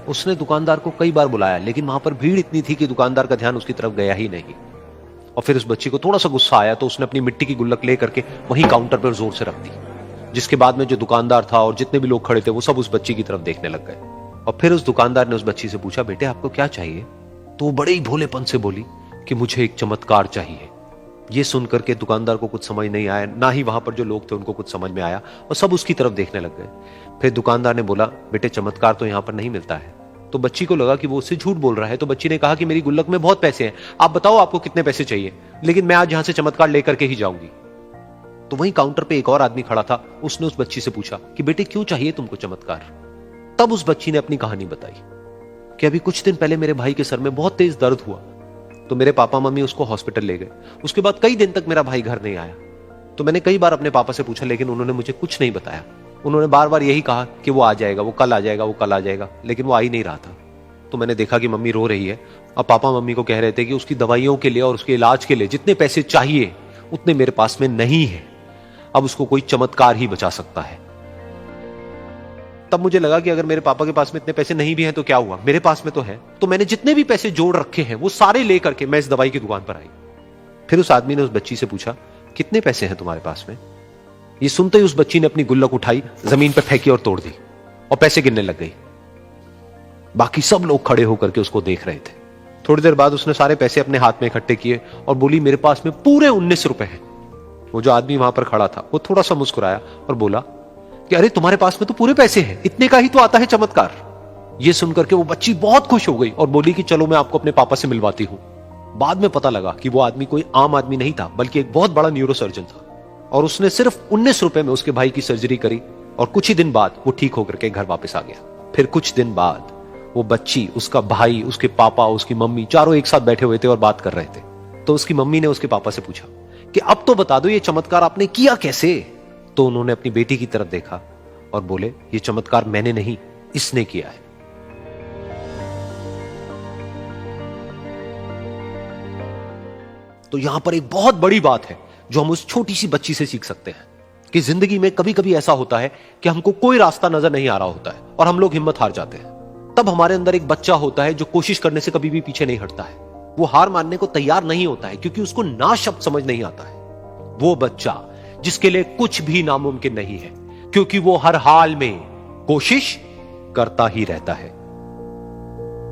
उसने दुकानदार को कई बार बुलाया, लेकिन वहां पर भीड़ इतनी थी कि दुकानदार का ध्यान उसकी तरफ गया ही नहीं। और फिर उस बच्ची को थोड़ा सा गुस्सा आया तो उसने अपनी मिट्टी की गुल्लक लेकर के वहीं काउंटर पर जोर से रख दी, जिसके बाद में जो दुकानदार था और जितने भी लोग खड़े थे वो सब उस बच्ची की तरफ देखने लग गए। और फिर उस दुकानदार ने उस बच्ची से पूछा, बेटे आपको क्या चाहिए? तो वो बड़े ही भोलेपन से बोली कि मुझे एक चमत्कार चाहिए। ये सुनकर के दुकानदार को कुछ समझ नहीं आया, ना ही वहां पर जो लोग थे उनको कुछ समझ में आया, और सब उसकी तरफ देखने लग गए। फिर दुकानदार ने बोला, बेटे चमत्कार तो यहां पर नहीं मिलता है। तो बच्ची को लगा कि वो उससे झूठ बोल रहा है, तो बच्ची ने कहा कि मेरी गुल्लक में बहुत पैसे हैं, आप बताओ आपको कितने पैसे चाहिए, लेकिन मैं आज यहां से चमत्कार लेकर के ही जाऊंगी। तो वहीं काउंटर पे एक और आदमी खड़ा था, उसने उस बच्ची से पूछा कि बेटे क्यों चाहिए तुमको चमत्कार? तब उस बच्ची ने अपनी कहानी बताई कि अभी कुछ दिन पहले मेरे भाई के सर में बहुत तेज दर्द हुआ, तो मेरे पापा मम्मी उसको हॉस्पिटल ले गए। उसके बाद कई दिन तक मेरा भाई घर नहीं आया। तो मैंने कई बार अपने पापा से पूछा, लेकिन उन्होंने मुझे कुछ नहीं बताया। उन्होंने बार बार यही कहा कि वो आ जाएगा, वो कल आ जाएगा, वो कल आ जाएगा, लेकिन वो आ ही नहीं रहा था। तो मैंने देखा कि मम्मी रो रही है, और पापा मम्मी को कह रहे थे कि उसकी दवाइयों के लिए और उसके इलाज के लिए जितने पैसे चाहिए उतने मेरे पास में नहीं है, अब उसको कोई चमत्कार ही बचा सकता है। तब मुझे लगा कि अगर मेरे पापा के पास में इतने पैसे नहीं भी हैं तो क्या हुआ, मेरे पास में तो है। तो मैंने जितने भी पैसे जोड़ रखे हैं वो सारे लेकर के मैं इस दवाई की दुकान पर आई। फिर उस आदमी ने उस बच्ची से पूछा, कितने पैसे हैं तुम्हारे पास में? ये सुनते ही उस बच्ची ने अपनी गुल्लक उठाई, जमीन पर फेंकी और तोड़ दी, और पैसे गिनने लग गई। बाकी सब लोग खड़े होकर के उसको देख रहे थे। थोड़ी देर बाद उसने सारे पैसे अपने हाथ में इकट्ठे किए और बोली, मेरे पास में पूरे 19 रुपए हैं। वो जो आदमी वहां पर खड़ा था वो थोड़ा सा मुस्कुराया और बोला कि अरे तुम्हारे पास में तो पूरे पैसे हैं, इतने का ही तो आता है चमत्कार। ये सुनकर के वो बच्ची बहुत खुश हो गई और बोली कि चलो मैं आपको अपने पापा से मिलवाती हूं। बाद में पता लगा कि वो आदमी कोई आम आदमी नहीं था, बल्कि एक बहुत बड़ा न्यूरोसर्जन था, और उसने सिर्फ 19 रुपए में उसके भाई की सर्जरी करी, और कुछ ही दिन बाद वो ठीक होकर के घर वापस आ गया। फिर कुछ दिन बाद वो बच्ची, उसका भाई, उसके पापा, उसकी मम्मी चारों एक साथ बैठे हुए थे और बात कर रहे थे। तो उसकी मम्मी ने उसके पापा से पूछा कि अब तो बता दो ये चमत्कार आपने किया कैसे? तो उन्होंने अपनी बेटी की तरफ देखा और बोले, ये चमत्कार मैंने नहीं, इसने किया है। तो यहां पर एक बहुत बड़ी बात है जो हम उस छोटी सी बच्ची से सीख सकते हैं कि जिंदगी में कभी कभी ऐसा होता है कि हमको कोई रास्ता नजर नहीं आ रहा होता है और हम लोग हिम्मत हार जाते हैं। तब हमारे अंदर एक बच्चा होता है जो कोशिश करने से कभी भी पीछे नहीं हटता है। वो हार मानने को तैयार नहीं होता है क्योंकि उसको ना शब्द समझ नहीं आता है। वो बच्चा जिसके लिए कुछ भी नामुमकिन नहीं है, क्योंकि वो हर हाल में कोशिश करता ही रहता है।